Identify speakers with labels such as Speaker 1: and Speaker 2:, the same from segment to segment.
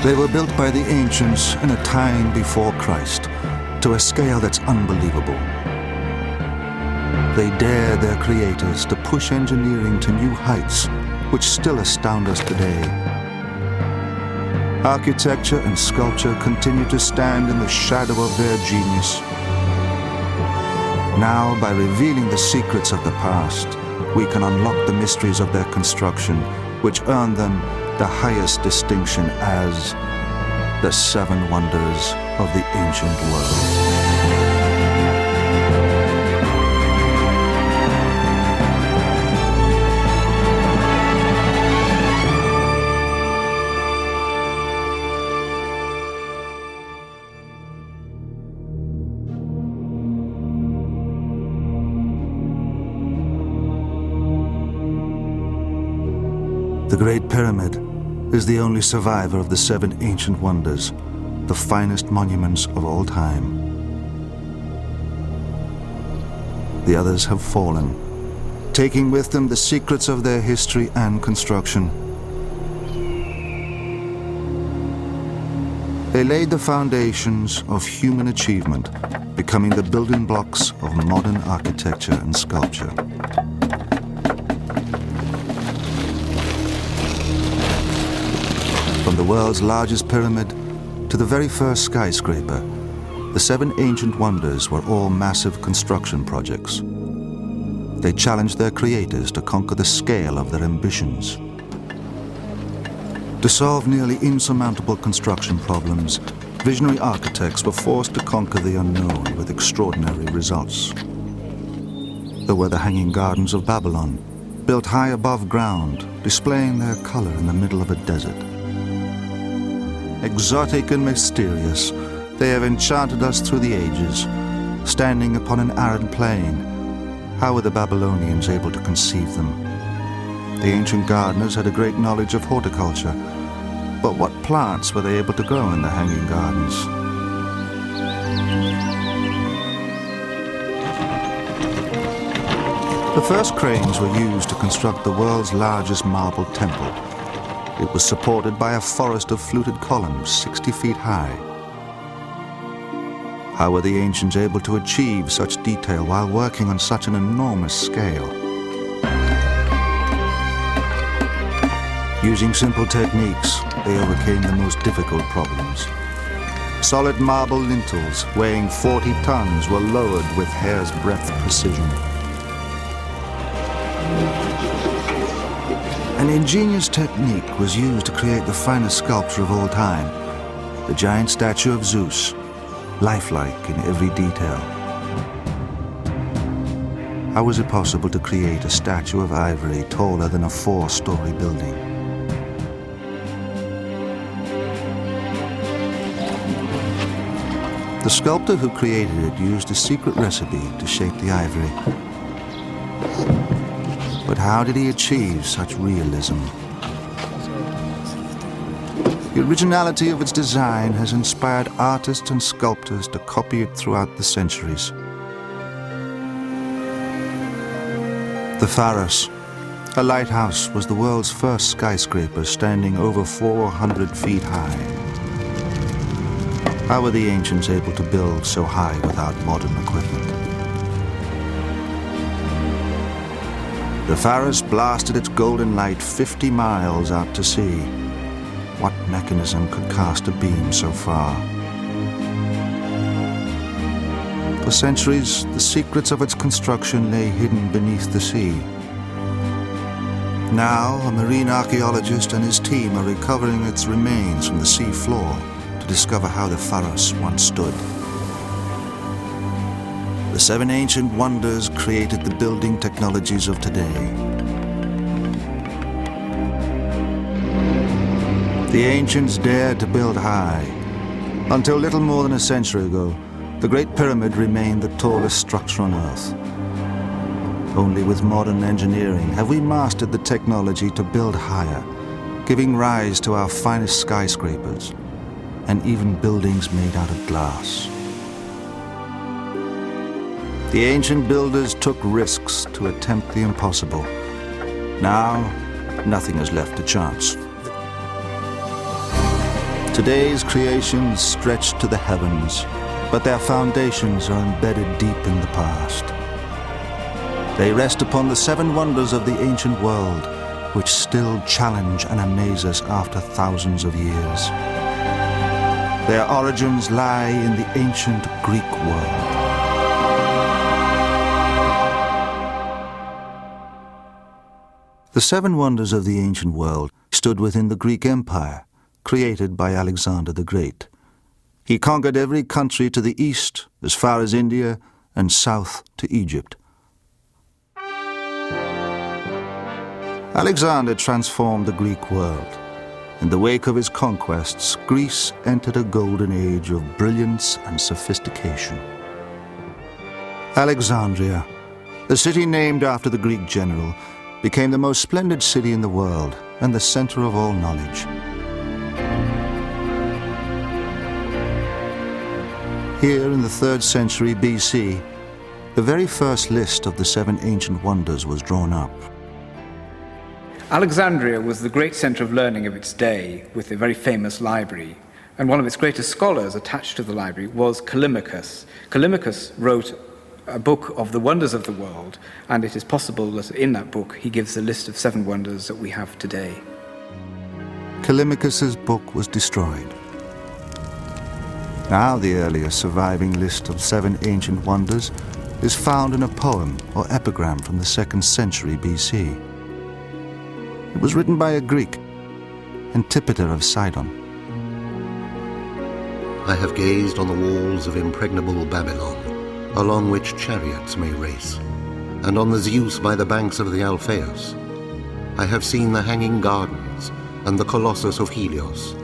Speaker 1: They were built by the ancients in a time before Christ, to a scale that's unbelievable. They dared their creators to push engineering to new heights, which still astound us today. Architecture and sculpture continue to stand in the shadow of their genius. Now, by revealing the secrets of the past, we can unlock the mysteries of their construction, which earned them the highest distinction as the Seven Wonders of the Ancient World. The Great Pyramid is the only survivor of the seven ancient wonders, the finest monuments of all time. The others have fallen, taking with them the secrets of their history and construction. They laid the foundations of human achievement, becoming the building blocks of modern architecture and sculpture. From the world's largest pyramid to the very first skyscraper, the seven ancient wonders were all massive construction projects. They challenged their creators to conquer the scale of their ambitions. To solve nearly insurmountable construction problems, visionary architects were forced to conquer the unknown with extraordinary results. There were the Hanging Gardens of Babylon, built high above ground, displaying their color in the middle of a desert. Exotic and mysterious, they have enchanted us through the ages. Standing upon an arid plain, how were the Babylonians able to conceive them? The ancient gardeners had a great knowledge of horticulture, but what plants were they able to grow in the Hanging Gardens? The first cranes were used to construct the world's largest marble temple. It was supported by a forest of fluted columns 60 feet high. How were the ancients able to achieve such detail while working on such an enormous scale? Using simple techniques, they overcame the most difficult problems. Solid marble lintels weighing 40 tons were lowered with hair's breadth precision. An ingenious technique was used to create the finest sculpture of all time, the giant statue of Zeus, lifelike in every detail. How was it possible to create a statue of ivory taller than a 4-story building? The sculptor who created it used a secret recipe to shape the ivory. But how did he achieve such realism? The originality of its design has inspired artists and sculptors to copy it throughout the centuries. The Pharos, a lighthouse, was the world's first skyscraper, standing over 400 feet high. How were the ancients able to build so high without modern equipment? The Pharos blasted its golden light 50 miles out to sea. What mechanism could cast a beam so far? For centuries, the secrets of its construction lay hidden beneath the sea. Now, a marine archaeologist and his team are recovering its remains from the sea floor to discover how the Pharos once stood. The seven ancient wonders created the building technologies of today. The ancients dared to build high. Until little more than a century ago, the Great Pyramid remained the tallest structure on Earth. Only with modern engineering have we mastered the technology to build higher, giving rise to our finest skyscrapers and even buildings made out of glass. The ancient builders took risks to attempt the impossible. Now, nothing is left to chance. Today's creations stretch to the heavens, but their foundations are embedded deep in the past. They rest upon the 7 wonders of the ancient world, which still challenge and amaze us after thousands of years. Their origins lie in the ancient Greek world. The 7 wonders of the ancient world stood within the Greek Empire, created by Alexander the Great. He conquered every country to the east, as far as India, and south to Egypt. Alexander transformed the Greek world. In the wake of his conquests, Greece entered a golden age of brilliance and sophistication. Alexandria, the city named after the Greek general, became the most splendid city in the world and the center of all knowledge. Here in the 3rd century BC, the very first list of the 7 ancient wonders was drawn up.
Speaker 2: Alexandria was the great center of learning of its day, with a very famous library. And one of its greatest scholars attached to the library was Callimachus. Callimachus wrote a book of the wonders of the world, and it is possible that in that book he gives a list of 7 wonders that we have today.
Speaker 1: Callimachus's book was destroyed. Now the earliest surviving list of 7 ancient wonders is found in a poem or epigram from the 2nd century BC. It was written by a Greek, Antipater of Sidon.
Speaker 3: I have gazed on the walls of impregnable Babylon, along which chariots may race, and on the Zeus by the banks of the Alpheus. I have seen the hanging gardens and the Colossus of Helios,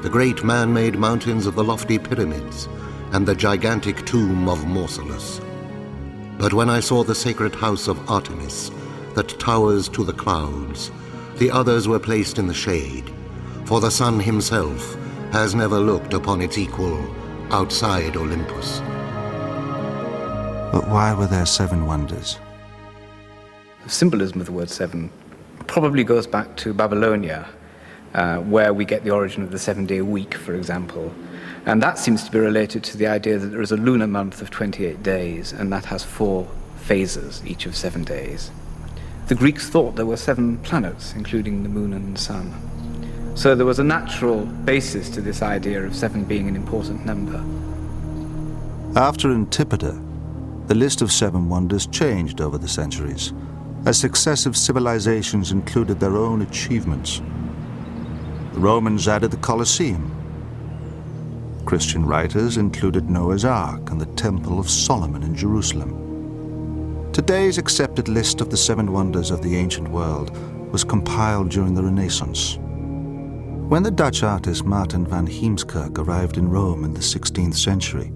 Speaker 3: the great man-made mountains of the lofty pyramids, and the gigantic tomb of Mausolus. But when I saw the sacred house of Artemis, that towers to the clouds, the others were placed in the shade, for the sun himself has never looked upon its equal outside Olympus.
Speaker 1: But why were there 7 wonders?
Speaker 2: The symbolism of the word 7 probably goes back to Babylonia, where we get the origin of the 7-day week, for example. And that seems to be related to the idea that there is a lunar month of 28 days, and that has 4 phases, each of 7 days. The Greeks thought there were 7 planets, including the moon and the sun. So there was a natural basis to this idea of 7 being an important number.
Speaker 1: After Antipater, the list of 7 wonders changed over the centuries, as successive civilizations included their own achievements. The Romans added the Colosseum. Christian writers included Noah's Ark and the Temple of Solomon in Jerusalem. Today's accepted list of the 7 wonders of the ancient world was compiled during the Renaissance. When the Dutch artist Maarten van Heemskerk arrived in Rome in the 16th century,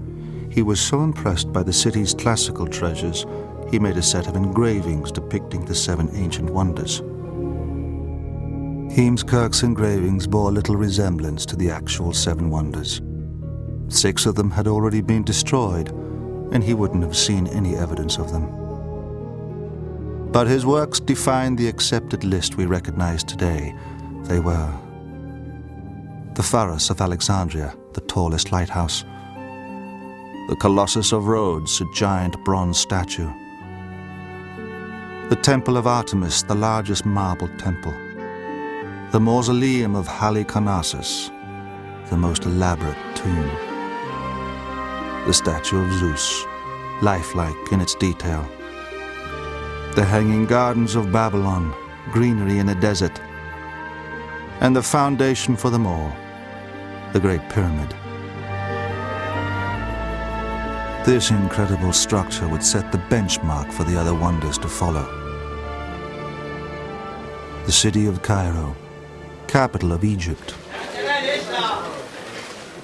Speaker 1: he was so impressed by the city's classical treasures, he made a set of engravings depicting the 7 ancient wonders. Heemskerk's engravings bore little resemblance to the actual 7 wonders. 6 of them had already been destroyed, and he wouldn't have seen any evidence of them. But his works defined the accepted list we recognize today. They were the Pharos of Alexandria, the tallest lighthouse; the Colossus of Rhodes, a giant bronze statue; the Temple of Artemis, the largest marble temple; the Mausoleum of Halicarnassus, the most elaborate tomb; the statue of Zeus, lifelike in its detail; the Hanging Gardens of Babylon, greenery in a desert; and the foundation for them all, the Great Pyramid. This incredible structure would set the benchmark for the other wonders to follow. The city of Cairo, capital of Egypt,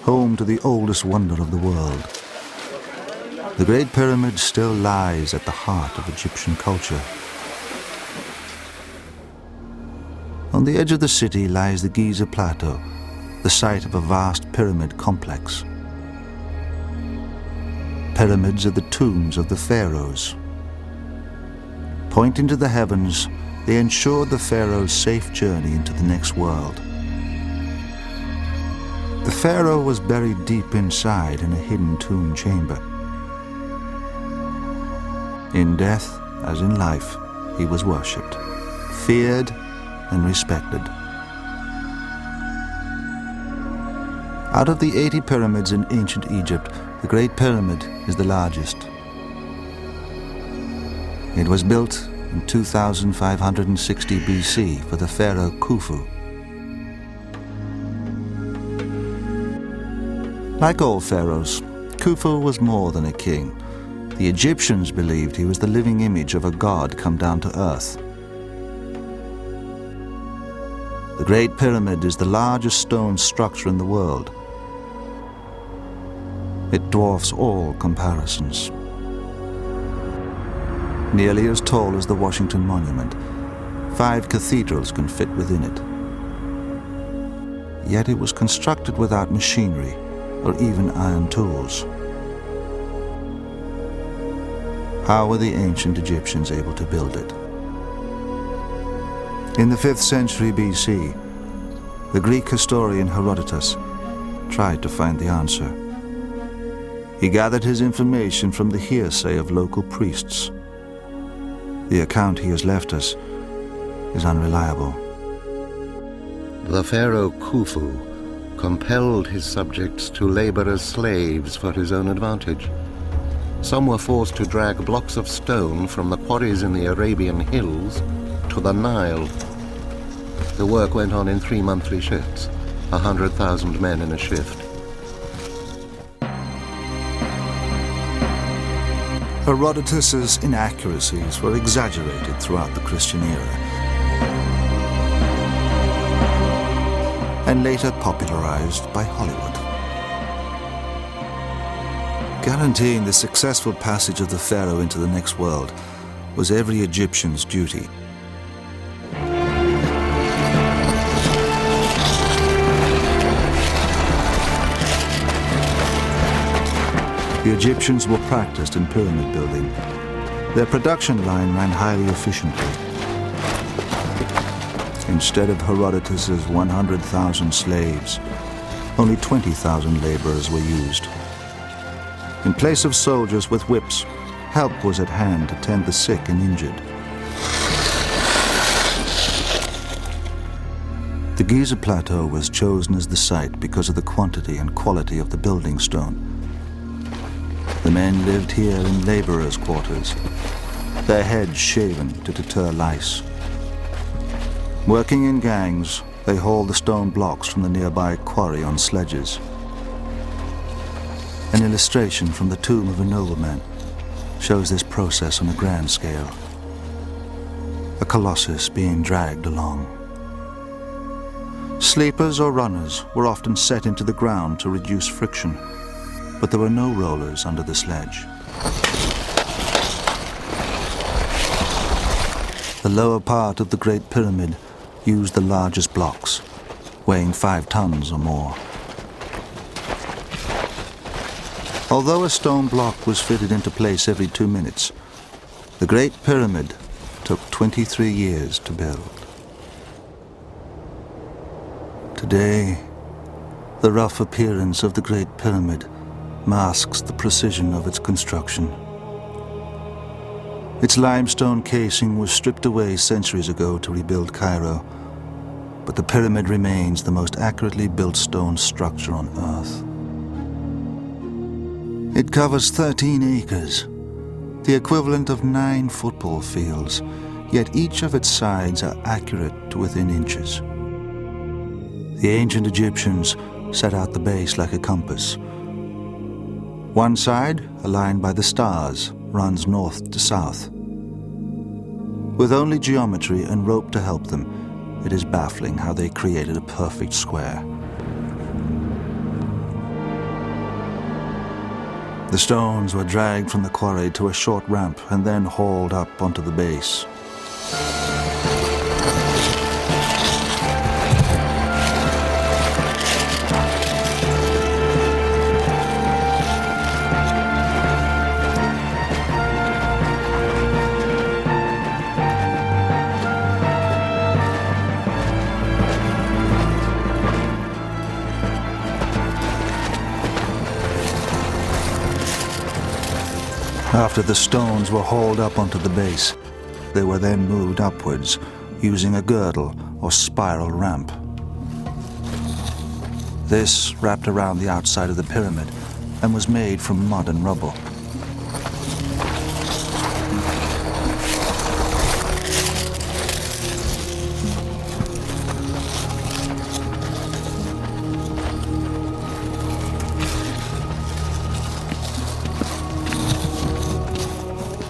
Speaker 1: home to the oldest wonder of the world. The Great Pyramid still lies at the heart of Egyptian culture. On the edge of the city lies the Giza Plateau, the site of a vast pyramid complex. Pyramids are the tombs of the pharaohs. Pointing to the heavens, they ensured the pharaoh's safe journey into the next world. The pharaoh was buried deep inside in a hidden tomb chamber. In death, as in life, he was worshipped, feared, and respected. Out of the 80 pyramids in ancient Egypt, the Great Pyramid is the largest. It was built in 2560 BC for the pharaoh Khufu. Like all pharaohs, Khufu was more than a king. The Egyptians believed he was the living image of a god come down to earth. The Great Pyramid is the largest stone structure in the world. It dwarfs all comparisons. Nearly as tall as the Washington Monument, 5 cathedrals can fit within it. Yet it was constructed without machinery or even iron tools. How were the ancient Egyptians able to build it? In the 5th century BC, the Greek historian Herodotus tried to find the answer. He gathered his information from the hearsay of local priests. The account he has left us is unreliable.
Speaker 3: The pharaoh Khufu compelled his subjects to labor as slaves for his own advantage. Some were forced to drag blocks of stone from the quarries in the Arabian hills to the Nile. The work went on in 3 monthly shifts, 100,000 men in a shift.
Speaker 1: Herodotus's inaccuracies were exaggerated throughout the Christian era and later popularized by Hollywood. Guaranteeing the successful passage of the pharaoh into the next world was every Egyptian's duty. The Egyptians were practiced in pyramid building. Their production line ran highly efficiently. Instead of Herodotus's 100,000 slaves, only 20,000 laborers were used. In place of soldiers with whips, help was at hand to tend the sick and injured. The Giza Plateau was chosen as the site because of the quantity and quality of the building stone. The men lived here in laborers' quarters, their heads shaven to deter lice. Working in gangs, they hauled the stone blocks from the nearby quarry on sledges. An illustration from the tomb of a nobleman shows this process on a grand scale. A colossus being dragged along. Sleepers or runners were often set into the ground to reduce friction, but there were no rollers under the sledge. The lower part of the Great Pyramid used the largest blocks, weighing 5 tons or more. Although a stone block was fitted into place every 2 minutes, the Great Pyramid took 23 years to build. Today, the rough appearance of the Great Pyramid masks the precision of its construction. Its limestone casing was stripped away centuries ago to rebuild Cairo, but the pyramid remains the most accurately built stone structure on Earth. It covers 13 acres, the equivalent of 9 football fields, yet each of its sides are accurate to within inches. The ancient Egyptians set out the base like a compass. One side, aligned by the stars, runs north to south. With only geometry and rope to help them, it is baffling how they created a perfect square. The stones were dragged from the quarry to a short ramp and then hauled up onto the base. After the stones were hauled up onto the base, they were then moved upwards using a girdle or spiral ramp. This wrapped around the outside of the pyramid and was made from mud and rubble.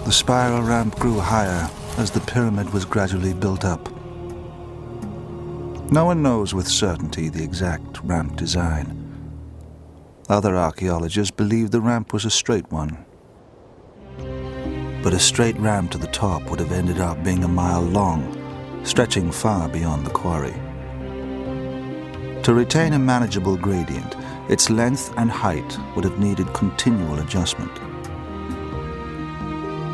Speaker 1: The spiral ramp grew higher as the pyramid was gradually built up. No one knows with certainty the exact ramp design. Other archaeologists believe the ramp was a straight one. But a straight ramp to the top would have ended up being a mile long, stretching far beyond the quarry. To retain a manageable gradient, its length and height would have needed continual adjustment.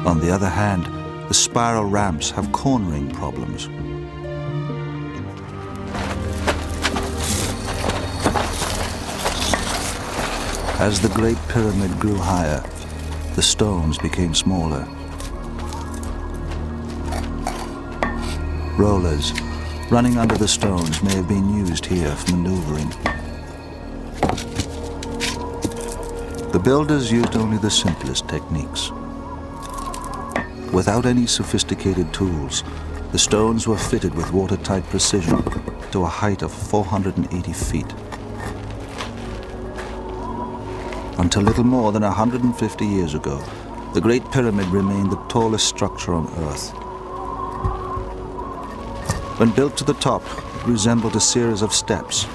Speaker 1: On the other hand, the spiral ramps have cornering problems. As the Great Pyramid grew higher, the stones became smaller. Rollers running under the stones may have been used here for maneuvering. The builders used only the simplest techniques. Without any sophisticated tools, the stones were fitted with watertight precision to a height of 480 feet. Until little more than 150 years ago, the Great Pyramid remained the tallest structure on Earth. When built to the top, it resembled a series of steps.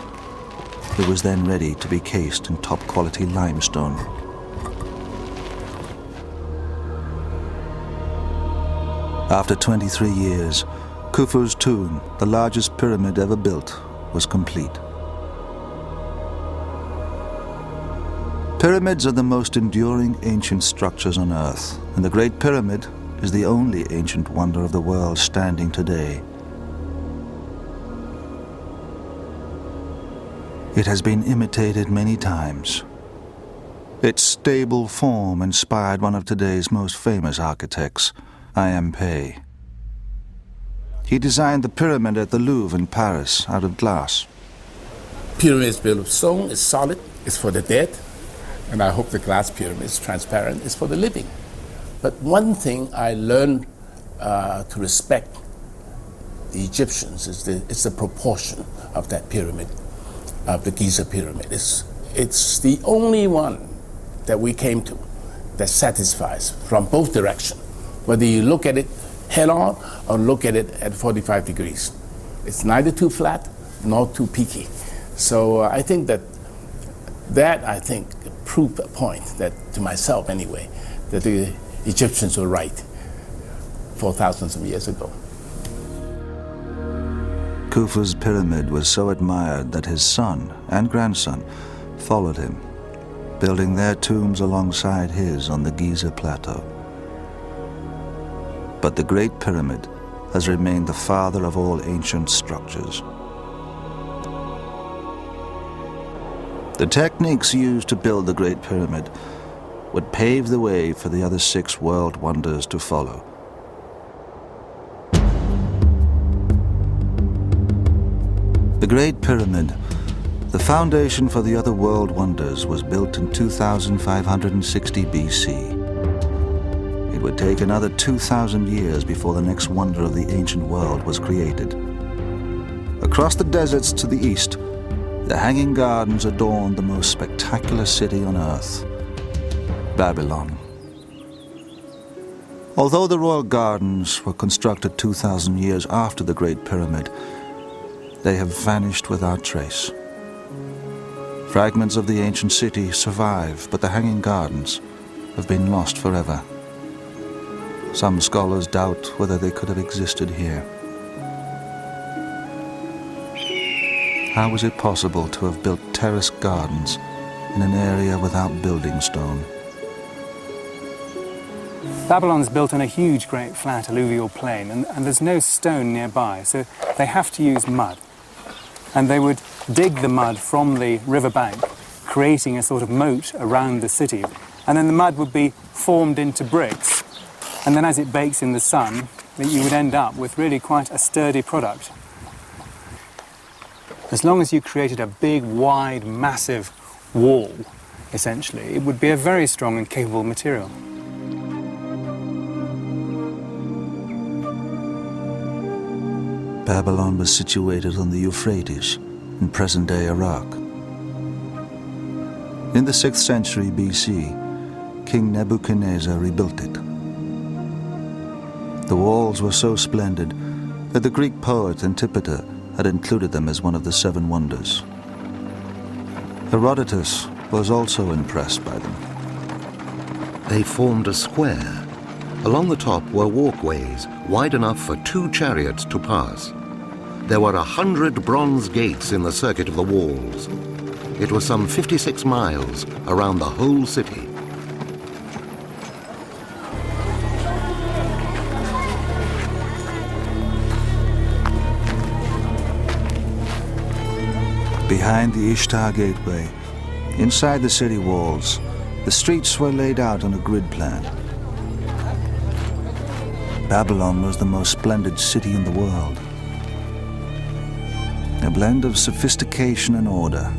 Speaker 1: It was then ready to be cased in top-quality limestone. After 23 years, Khufu's tomb, the largest pyramid ever built, was complete. Pyramids are the most enduring ancient structures on Earth, and the Great Pyramid is the only ancient wonder of the world standing today. It has been imitated many times. Its stable form inspired one of today's most famous architects, I.M. Pei. He designed the pyramid at the Louvre in Paris out of glass.
Speaker 4: Pyramids built of stone is solid, it's for the dead, and I hope the glass pyramid is transparent, it's for the living. But one thing I learned to respect the Egyptians is the proportion of that pyramid, of the Giza pyramid. It's the only one that we came to that satisfies from both directions, whether you look at it head on or look at it at 45 degrees. It's neither too flat nor too peaky. So I think that proved a point, that to myself anyway, that the Egyptians were right 4,000 of years ago.
Speaker 1: Khufu's pyramid was so admired that his son and grandson followed him, building their tombs alongside his on the Giza Plateau. But the Great Pyramid has remained the father of all ancient structures. The techniques used to build the Great Pyramid would pave the way for the other 6 world wonders to follow. The Great Pyramid, the foundation for the other world wonders, was built in 2560 BC. It would take another 2,000 years before the next wonder of the ancient world was created. Across the deserts to the east, the Hanging Gardens adorned the most spectacular city on Earth, Babylon. Although the royal gardens were constructed 2,000 years after the Great Pyramid, they have vanished without trace. Fragments of the ancient city survive, but the Hanging Gardens have been lost forever. Some scholars doubt whether they could have existed here. How was it possible to have built terraced gardens in an area without building stone?
Speaker 5: Babylon's built on a huge, great, flat alluvial plain, and there's no stone nearby, so they have to use mud. And they would dig the mud from the riverbank, creating a sort of moat around the city. and then the mud would be formed into bricks. And then as it bakes in the sun, you would end up with really quite a sturdy product. As long as you created a big, wide, massive wall, essentially, it would be a very strong and capable material.
Speaker 1: Babylon was situated on the Euphrates in present-day Iraq. In the 6th century BC, King Nebuchadnezzar rebuilt it. The walls were so splendid that the Greek poet Antipater had included them as one of the 7 wonders. Herodotus was also impressed by them.
Speaker 3: They formed a square. Along the top were walkways wide enough for 2 chariots to pass. There were 100 bronze gates in the circuit of the walls. It was some 56 miles around the whole city.
Speaker 1: Behind the Ishtar Gateway, inside the city walls, the streets were laid out on a grid plan. Babylon was the most splendid city in the world. A blend of sophistication and order.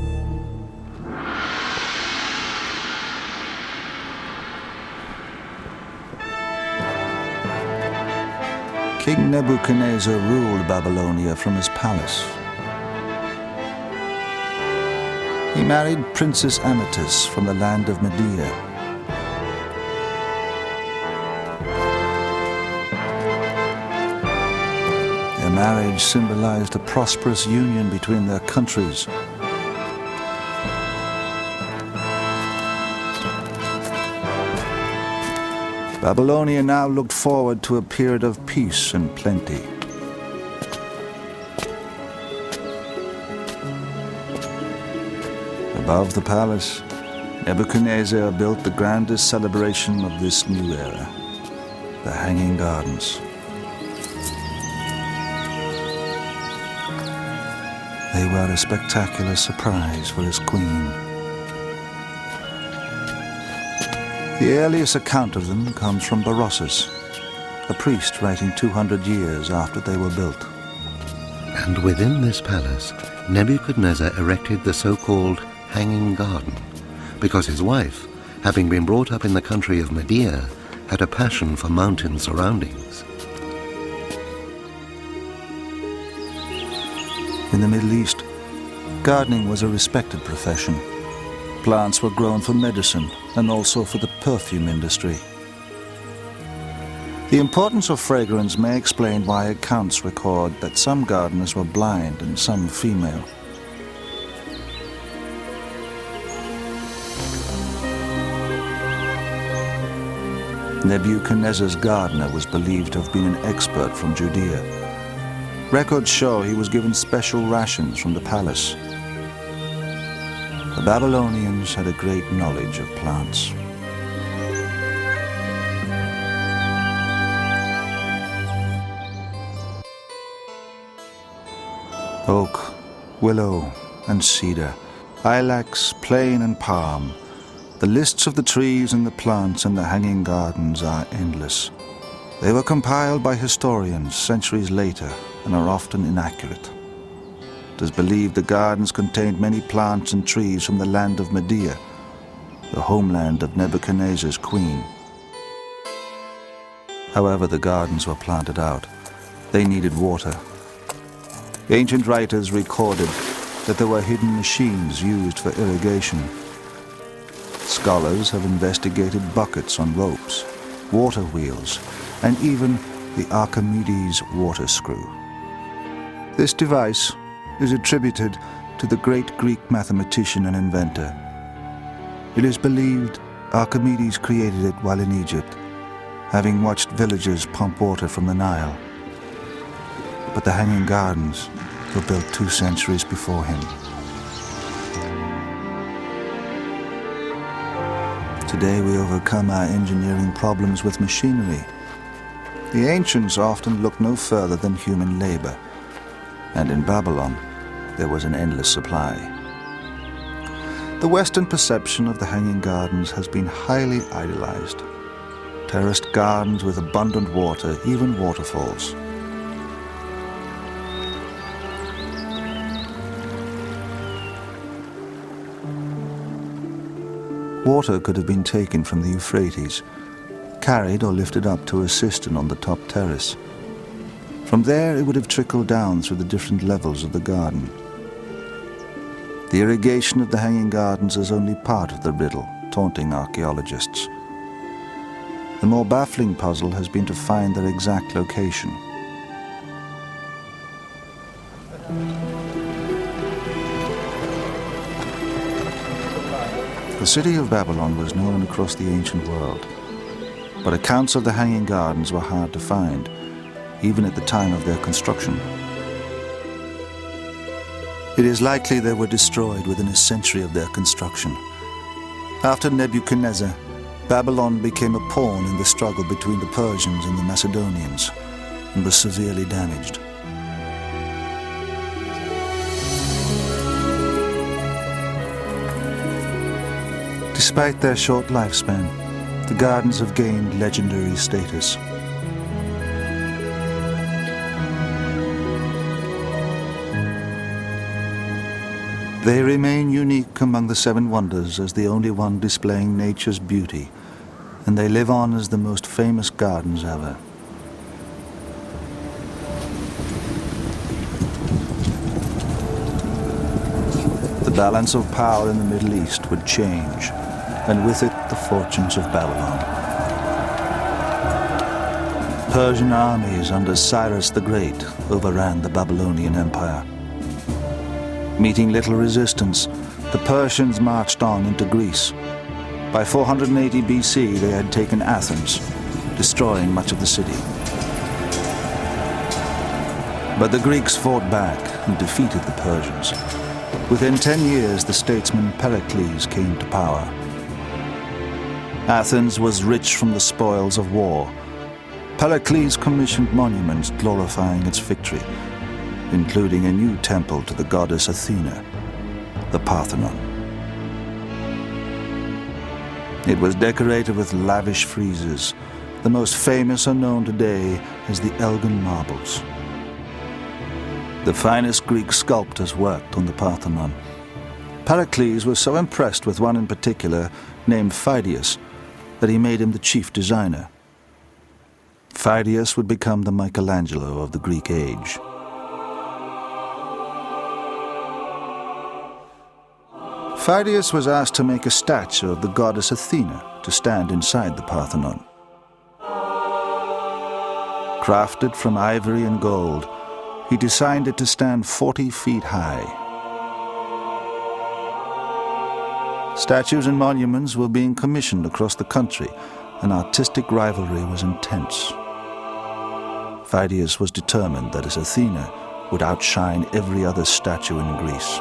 Speaker 1: King Nebuchadnezzar ruled Babylonia from his palace. He married Princess Amytis from the land of Media. Their marriage symbolized a prosperous union between their countries. Babylonia now looked forward to a period of peace and plenty. Above the palace, Nebuchadnezzar built the grandest celebration of this new era, the Hanging Gardens. They were a spectacular surprise for his queen. The earliest account of them comes from Berossus, a priest writing 200 years after they were built.
Speaker 3: And within this palace, Nebuchadnezzar erected the so-called Hanging Garden, because his wife, having been brought up in the country of Media, had a passion for mountain surroundings.
Speaker 1: In the Middle East, gardening was a respected profession. Plants were grown for medicine and also for the perfume industry. The importance of fragrance may explain why accounts record that some gardeners were blind and some female. Nebuchadnezzar's gardener was believed to have been an expert from Judea. Records show he was given special rations from the palace. The Babylonians had a great knowledge of plants. Oak, willow, and cedar, ilex, plane, and palm. The lists of the trees and the plants in the Hanging Gardens are endless. They were compiled by historians centuries later and are often inaccurate. It is believed the gardens contained many plants and trees from the land of Media, the homeland of Nebuchadnezzar's queen. However, the gardens were planted out. They needed water. Ancient writers recorded that there were hidden machines used for irrigation. Scholars have investigated buckets on ropes, water wheels, and even the Archimedes water screw. This device is attributed to the great Greek mathematician and inventor. It is believed Archimedes created it while in Egypt, having watched villagers pump water from the Nile. But the Hanging Gardens were built 2 centuries before him. Today we overcome our engineering problems with machinery. The ancients often looked no further than human labor, and in Babylon there was an endless supply. The Western perception of the Hanging Gardens has been highly idealized. Terraced gardens with abundant water, even waterfalls. Water could have been taken from the Euphrates, carried or lifted up to a cistern on the top terrace. From there, it would have trickled down through the different levels of the garden. The irrigation of the Hanging Gardens is only part of the riddle, taunting archaeologists. The more baffling puzzle has been to find their exact location. The city of Babylon was known across the ancient world, but accounts of the Hanging Gardens were hard to find, even at the time of their construction. It is likely they were destroyed within a century of their construction. After Nebuchadnezzar, Babylon became a pawn in the struggle between the Persians and the Macedonians, and was severely damaged. Despite their short lifespan, the gardens have gained legendary status. They remain unique among the seven wonders as the only one displaying nature's beauty, and they live on as the most famous gardens ever. The balance of power in the Middle East would change, and with it the fortunes of Babylon. Persian armies under Cyrus the Great overran the Babylonian Empire. Meeting little resistance, the Persians marched on into Greece. By 480 BC, they had taken Athens, destroying much of the city. But the Greeks fought back and defeated the Persians. Within 10 years, the statesman Pericles came to power. Athens was rich from the spoils of war. Pericles commissioned monuments glorifying its victory, including a new temple to the goddess Athena, the Parthenon. It was decorated with lavish friezes. The most famous are known today as the Elgin marbles. The finest Greek sculptors worked on the Parthenon. Pericles was so impressed with one in particular, named Phidias, that he made him the chief designer. Phidias would become the Michelangelo of the Greek age. Phidias was asked to make a statue of the goddess Athena to stand inside the Parthenon. Crafted from ivory and gold, he designed it to stand 40 feet high. Statues and monuments were being commissioned across the country, and artistic rivalry was intense. Phidias was determined that his Athena would outshine every other statue in Greece.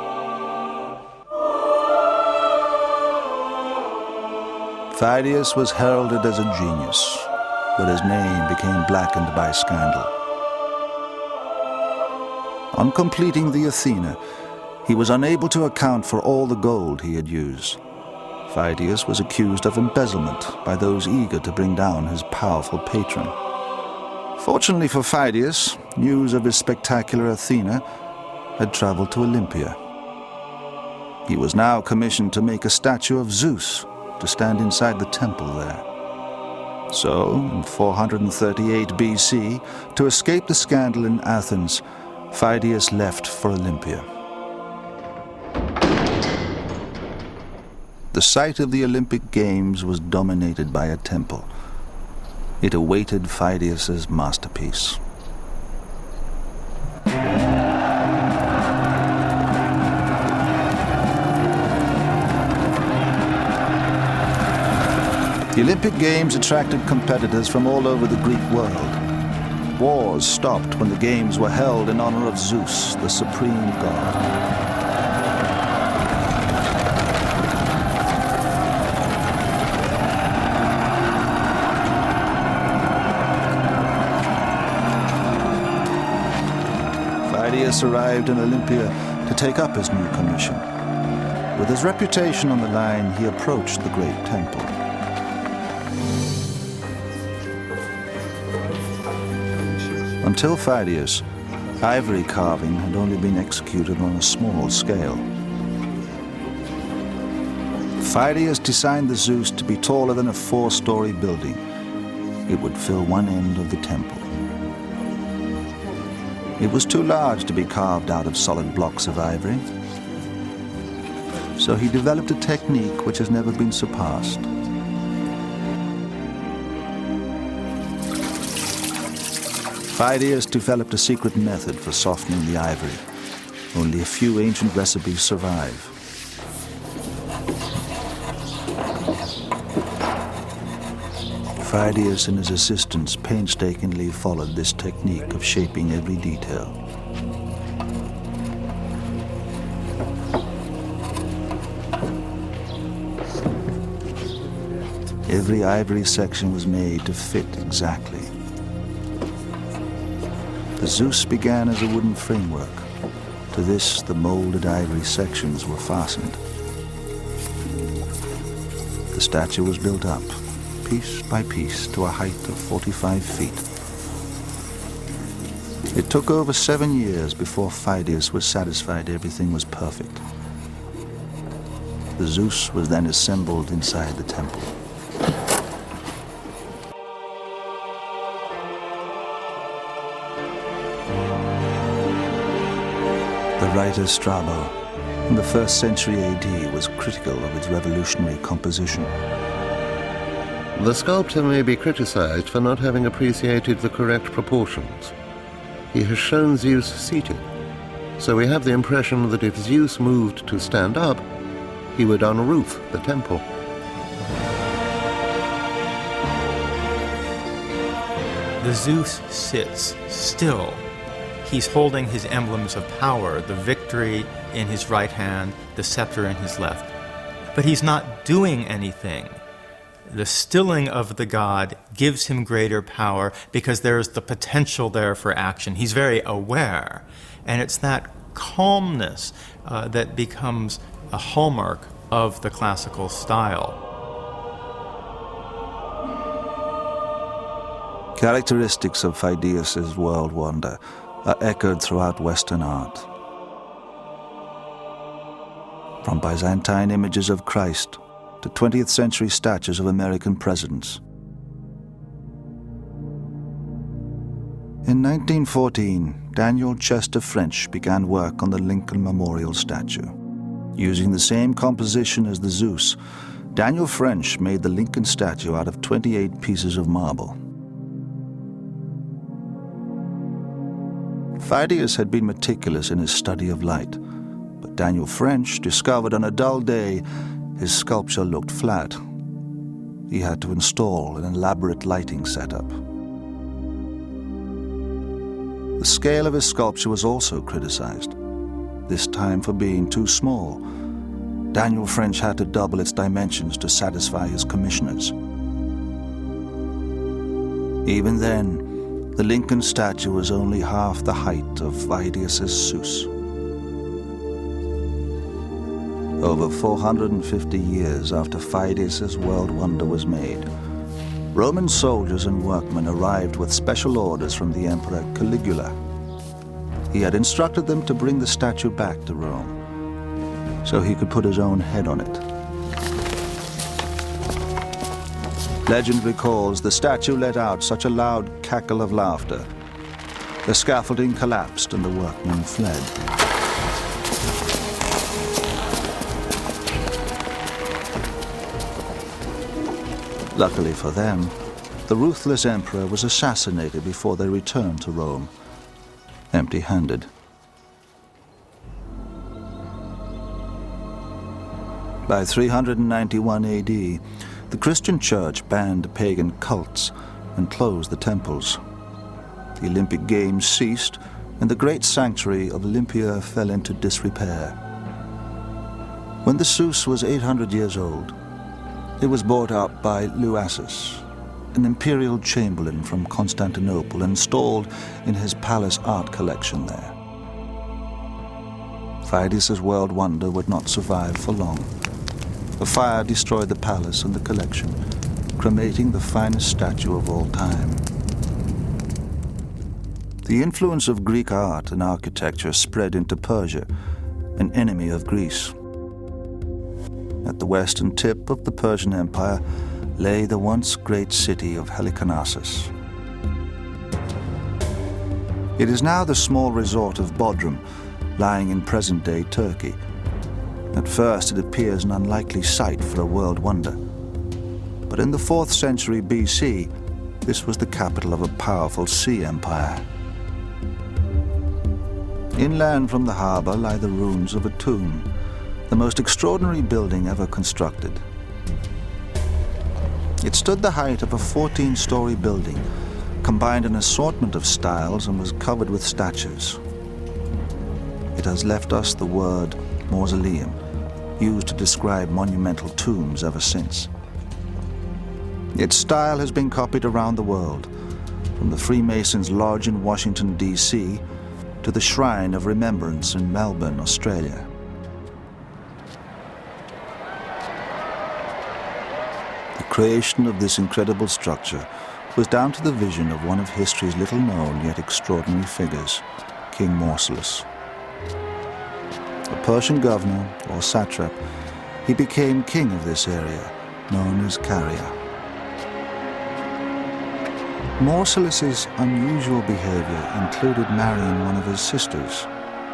Speaker 1: Phidias was heralded as a genius, but his name became blackened by scandal. On completing the Athena, he was unable to account for all the gold he had used. Phidias was accused of embezzlement by those eager to bring down his powerful patron. Fortunately for Phidias, news of his spectacular Athena had traveled to Olympia. He was now commissioned to make a statue of Zeus to stand inside the temple there. So, in 438 BC, to escape the scandal in Athens, Phidias left for Olympia. The site of the Olympic Games was dominated by a temple. It awaited Phidias's masterpiece. The Olympic Games attracted competitors from all over the Greek world. Wars stopped when the games were held in honor of Zeus, the supreme god. Phidias arrived in Olympia to take up his new commission. With his reputation on the line, he approached the great temple. Until Phidias, ivory carving had only been executed on a small scale. Phidias designed the Zeus to be taller than a 4-story building. It would fill one end of the temple. It was too large to be carved out of solid blocks of ivory. So he developed a technique which has never been surpassed. Phidias developed a secret method for softening the ivory. Only a few ancient recipes survive. Phidias and his assistants painstakingly followed this technique of shaping every detail. Every ivory section was made to fit exactly. The Zeus began as a wooden framework. To this, the molded ivory sections were fastened. The statue was built up, piece by piece, to a height of 45 feet. It took over 7 years before Phidias was satisfied everything was perfect. The Zeus was then assembled inside the temple. The writer Strabo, in the 1st century AD, was critical of its revolutionary composition.
Speaker 3: The sculptor may be criticized for not having appreciated the correct proportions. He has shown Zeus seated, so we have the impression that if Zeus moved to stand up, he would unroof the temple.
Speaker 6: The Zeus sits still. He's holding his emblems of power, the victory in his right hand, the scepter in his left. But he's not doing anything. The stilling of the god gives him greater power because there's the potential there for action. He's very aware. And it's that calmness that becomes a hallmark of the classical style.
Speaker 1: Characteristics of Phidias' world wonder are echoed throughout Western art. From Byzantine images of Christ to 20th century statues of American presidents. In 1914, Daniel Chester French began work on the Lincoln Memorial statue. Using the same composition as the Zeus, Daniel French made the Lincoln statue out of 28 pieces of marble. Phidias had been meticulous in his study of light, but Daniel French discovered on a dull day his sculpture looked flat. He had to install an elaborate lighting setup. The scale of his sculpture was also criticized, this time for being too small. Daniel French had to double its dimensions to satisfy his commissioners. Even then, the Lincoln statue was only half the height of Phidias' Zeus. Over 450 years after Phidias' world wonder was made, Roman soldiers and workmen arrived with special orders from the Emperor Caligula. He had instructed them to bring the statue back to Rome, so he could put his own head on it. Legend recalls the statue let out such a loud cackle of laughter. The scaffolding collapsed and the workmen fled. Luckily for them, the ruthless emperor was assassinated before they returned to Rome, empty-handed. By 391 AD, the Christian Church banned pagan cults and closed the temples. The Olympic Games ceased, and the great sanctuary of Olympia fell into disrepair. When the Zeus was 800 years old, it was bought up by Luasus, an imperial chamberlain from Constantinople, and installed in his palace art collection there. Phidias' world wonder would not survive for long. The fire destroyed the palace and the collection, cremating the finest statue of all time. The influence of Greek art and architecture spread into Persia, an enemy of Greece. At the western tip of the Persian Empire lay the once great city of Halicarnassus. It is now the small resort of Bodrum, lying in present-day Turkey. At first it appears an unlikely site for a world wonder. But in the 4th century BC, this was the capital of a powerful sea empire. Inland from the harbor lie the ruins of a tomb, the most extraordinary building ever constructed. It stood the height of a 14-story building, combined an assortment of styles, and was covered with statues. It has left us the word mausoleum, used to describe monumental tombs ever since. Its style has been copied around the world, from the Freemasons' Lodge in Washington, D.C., to the Shrine of Remembrance in Melbourne, Australia. The creation of this incredible structure was down to the vision of one of history's little-known yet extraordinary figures, King Mausolus. A Persian governor, or satrap, he became king of this area, known as Caria. Mausolus's unusual behavior included marrying one of his sisters,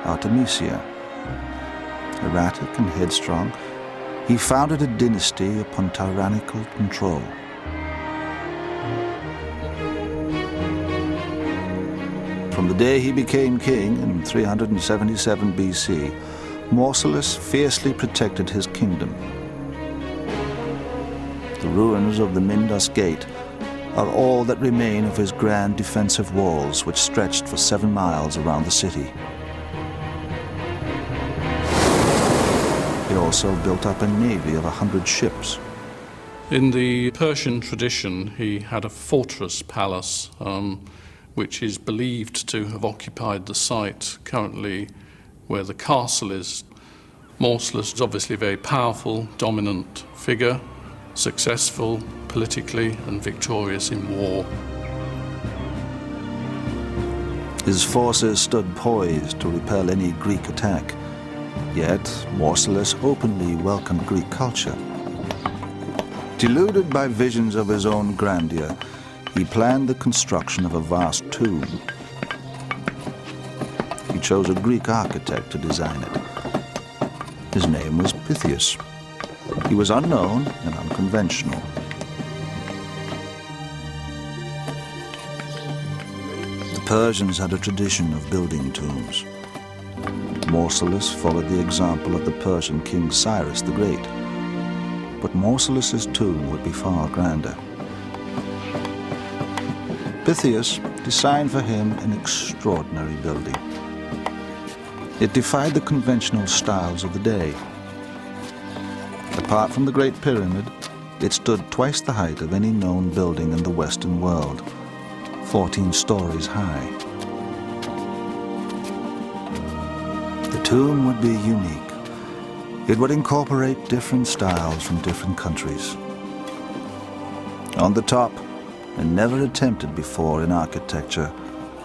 Speaker 1: Artemisia. Erratic and headstrong, he founded a dynasty upon tyrannical control. From the day he became king in 377 BC, Mausolus fiercely protected his kingdom. The ruins of the Mindus Gate are all that remain of his grand defensive walls, which stretched for 7 miles around the city. He also built up a navy of 100 ships.
Speaker 7: In the Persian tradition, he had a fortress palace, which is believed to have occupied the site currently where the castle is. Mausolus is obviously a very powerful, dominant figure, successful politically and victorious in war.
Speaker 1: His forces stood poised to repel any Greek attack. Yet, Mausolus openly welcomed Greek culture. Deluded by visions of his own grandeur, he planned the construction of a vast tomb. He chose a Greek architect to design it. His name was Pythias. He was unknown and unconventional. The Persians had a tradition of building tombs. Mausolus followed the example of the Persian king Cyrus the Great. But Mausolus's tomb would be far grander. Pythias designed for him an extraordinary building. It defied the conventional styles of the day. Apart from the Great Pyramid, it stood twice the height of any known building in the Western world, 14 stories high. The tomb would be unique. It would incorporate different styles from different countries. On the top, and never attempted before in architecture,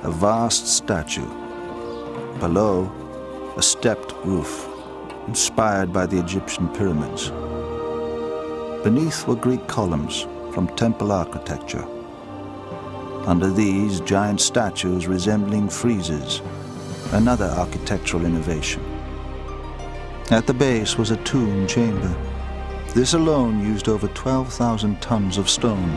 Speaker 1: a vast statue. Below, a stepped roof, inspired by the Egyptian pyramids. Beneath were Greek columns from temple architecture. Under these, giant statues resembling friezes, another architectural innovation. At the base was a tomb chamber. This alone used over 12,000 tons of stone.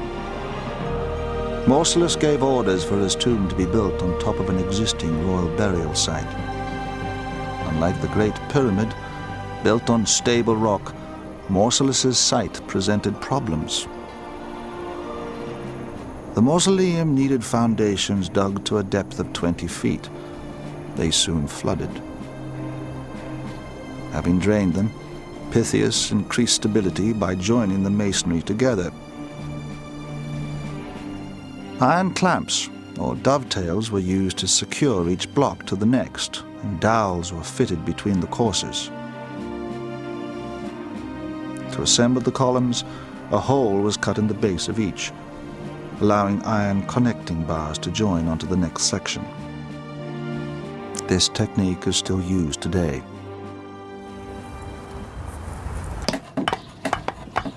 Speaker 1: Mausolus gave orders for his tomb to be built on top of an existing royal burial site. Unlike the Great Pyramid, built on stable rock, Mausolus's site presented problems. The mausoleum needed foundations dug to a depth of 20 feet. They soon flooded. Having drained them, Pythias increased stability by joining the masonry together. Iron clamps, or dovetails, were used to secure each block to the next, and dowels were fitted between the courses. To assemble the columns, a hole was cut in the base of each, allowing iron connecting bars to join onto the next section. This technique is still used today.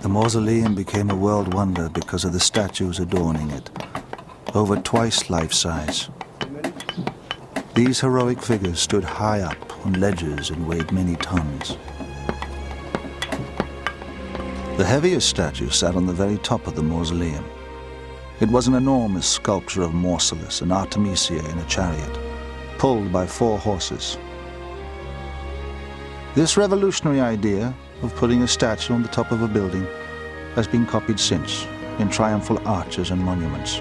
Speaker 1: The mausoleum became a world wonder because of the statues adorning it, over twice life-size. These heroic figures stood high up on ledges and weighed many tons. The heaviest statue sat on the very top of the mausoleum. It was an enormous sculpture of Mausolus and Artemisia in a chariot, pulled by 4 horses. This revolutionary idea of putting a statue on the top of a building has been copied since in triumphal arches and monuments.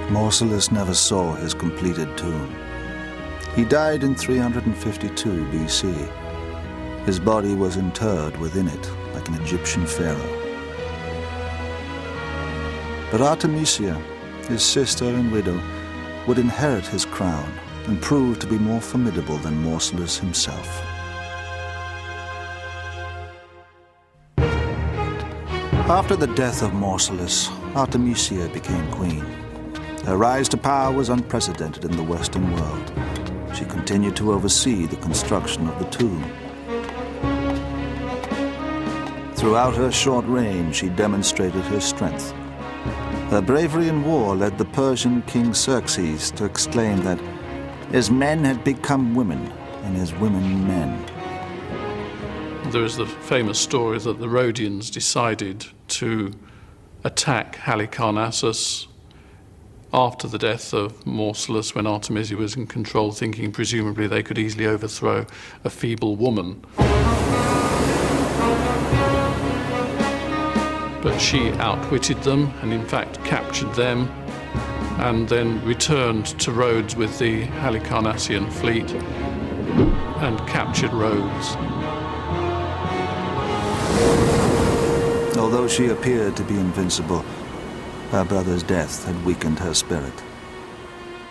Speaker 1: Mausolus never saw his completed tomb. He died in 352 BC. His body was interred within it like an Egyptian pharaoh. But Artemisia, his sister and widow, would inherit his crown and prove to be more formidable than Mausolus himself. After the death of Mausolus, Artemisia became queen. Her rise to power was unprecedented in the Western world. She continued to oversee the construction of the tomb. Throughout her short reign, she demonstrated her strength. Her bravery in war led the Persian king Xerxes to exclaim that his men had become women and his women men.
Speaker 7: There is the famous story that the Rhodians decided to attack Halicarnassus after the death of Mausolus, when Artemisia was in control, thinking presumably they could easily overthrow a feeble woman. But she outwitted them and in fact captured them, and then returned to Rhodes with the Halicarnassian fleet and captured Rhodes.
Speaker 1: Although she appeared to be invincible, her brother's death had weakened her spirit.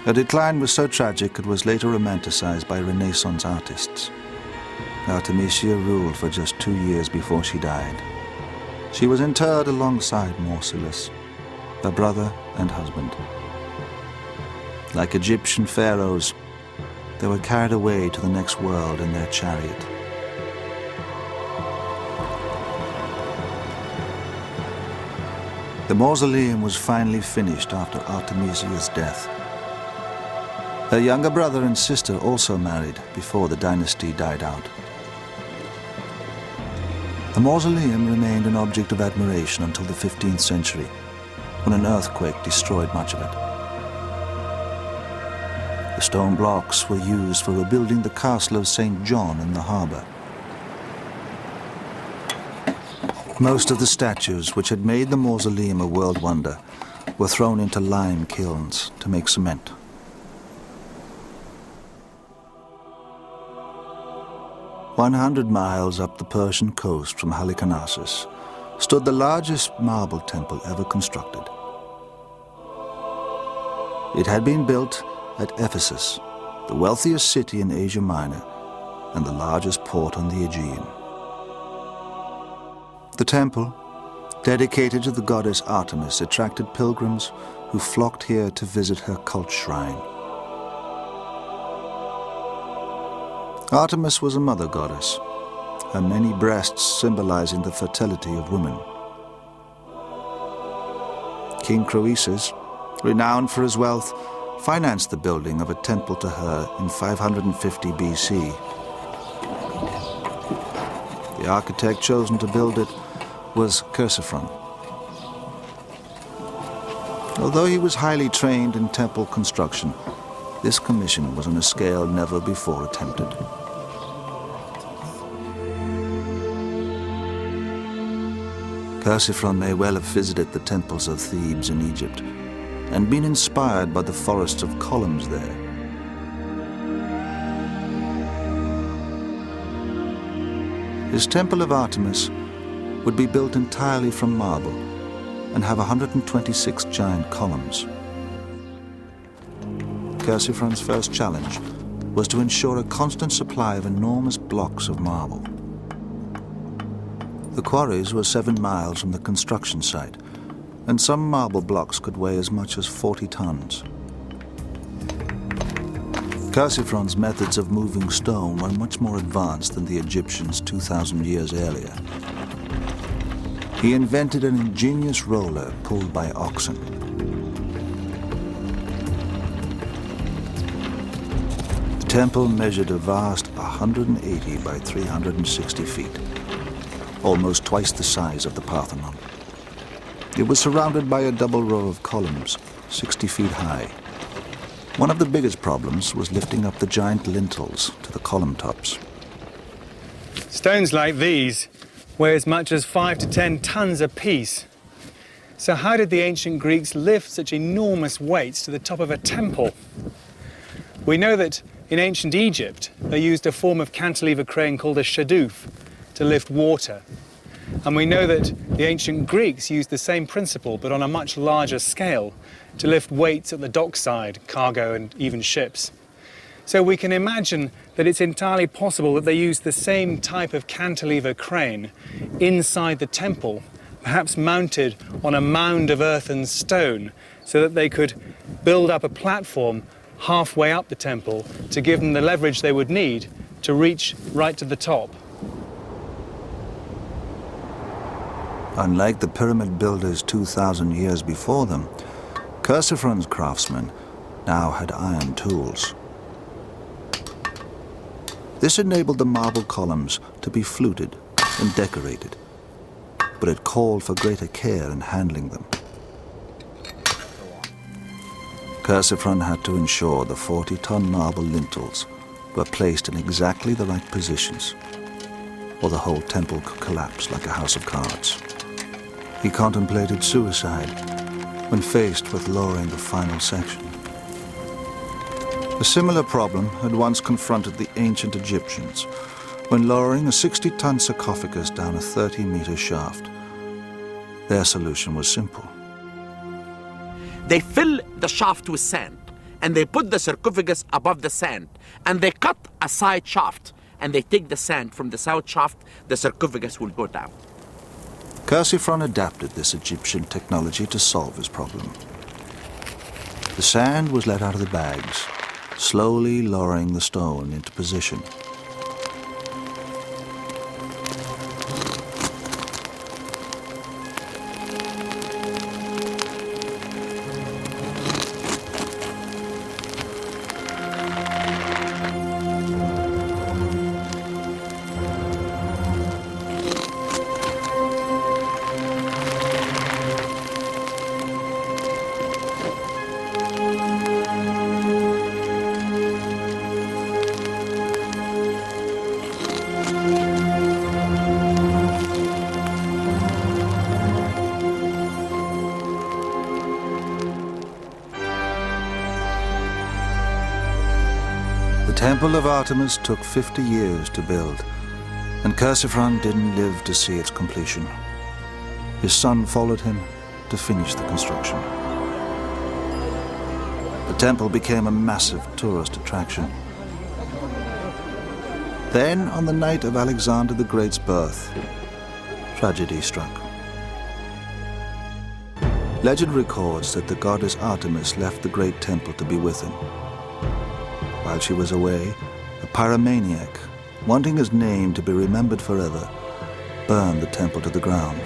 Speaker 1: Her decline was so tragic it was later romanticized by Renaissance artists. Artemisia ruled for just 2 years before she died. She was interred alongside Mausolus, her brother and husband. Like Egyptian pharaohs, they were carried away to the next world in their chariot. The mausoleum was finally finished after Artemisia's death. Her younger brother and sister also married before the dynasty died out. The mausoleum remained an object of admiration until the 15th century, when an earthquake destroyed much of it. The stone blocks were used for rebuilding the castle of St. John in the harbor. Most of the statues, which had made the mausoleum a world wonder, were thrown into lime kilns to make cement. "100 miles up the Persian coast from Halicarnassus stood the largest marble temple ever constructed. It had been built at Ephesus, the wealthiest city in Asia Minor and the largest port on the Aegean. The temple, dedicated to the goddess Artemis, attracted pilgrims who flocked here to visit her cult shrine. Artemis was a mother goddess, her many breasts symbolizing the fertility of women. King Croesus, renowned for his wealth, financed the building of a temple to her in 550 BC. The architect chosen to build it was Chersiphron. Although he was highly trained in temple construction, this commission was on a scale never before attempted. Chersiphron may well have visited the temples of Thebes in Egypt and been inspired by the forests of columns there. His temple of Artemis would be built entirely from marble and have 126 giant columns. Chersiphron's first challenge was to ensure a constant supply of enormous blocks of marble. The quarries were 7 miles from the construction site, and some marble blocks could weigh as much as 40 tons. Chersiphron's methods of moving stone were much more advanced than the Egyptians 2,000 years earlier. He invented an ingenious roller pulled by oxen. The temple measured a vast 180 by 360 feet, almost twice the size of the Parthenon. It was surrounded by a double row of columns, 60 feet high. One of the biggest problems was lifting up the giant lintels to the column tops.
Speaker 5: Stones like these weigh as much as 5 to 10 tons apiece. So how did the ancient Greeks lift such enormous weights to the top of a temple? We know that in ancient Egypt, they used a form of cantilever crane called a shadoof to lift water. And we know that the ancient Greeks used the same principle, but on a much larger scale, to lift weights at the dockside, cargo and even ships. So we can imagine that it's entirely possible that they used the same type of cantilever crane inside the temple, perhaps mounted on a mound of earth and stone, so that they could build up a platform halfway up the temple to give them the leverage they would need to reach right to the top.
Speaker 1: Unlike the pyramid builders 2,000 years before them, Chersiphron's craftsmen now had iron tools. This enabled the marble columns to be fluted and decorated, but it called for greater care in handling them. Chersiphron had to ensure the 40-ton marble lintels were placed in exactly the right positions, or the whole temple could collapse like a house of cards. He contemplated suicide when faced with lowering the final section. A similar problem had once confronted the ancient Egyptians when lowering a 60-ton sarcophagus down a 30-meter shaft. Their solution was simple.
Speaker 8: They fill the shaft with sand, and they put the sarcophagus above the sand, and they cut a side shaft, and they take the sand from the side shaft, the sarcophagus will go down.
Speaker 1: Chersiphron adapted this Egyptian technology to solve his problem. The sand was let out of the bags, slowly lowering the stone into position. The Temple of Artemis took 50 years to build, and Chersiphron didn't live to see its completion. His son followed him to finish the construction. The temple became a massive tourist attraction. Then, on the night of Alexander the Great's birth, tragedy struck. Legend records that the goddess Artemis left the great temple to be with him. While she was away, a pyromaniac, wanting his name to be remembered forever, burned the temple to the ground.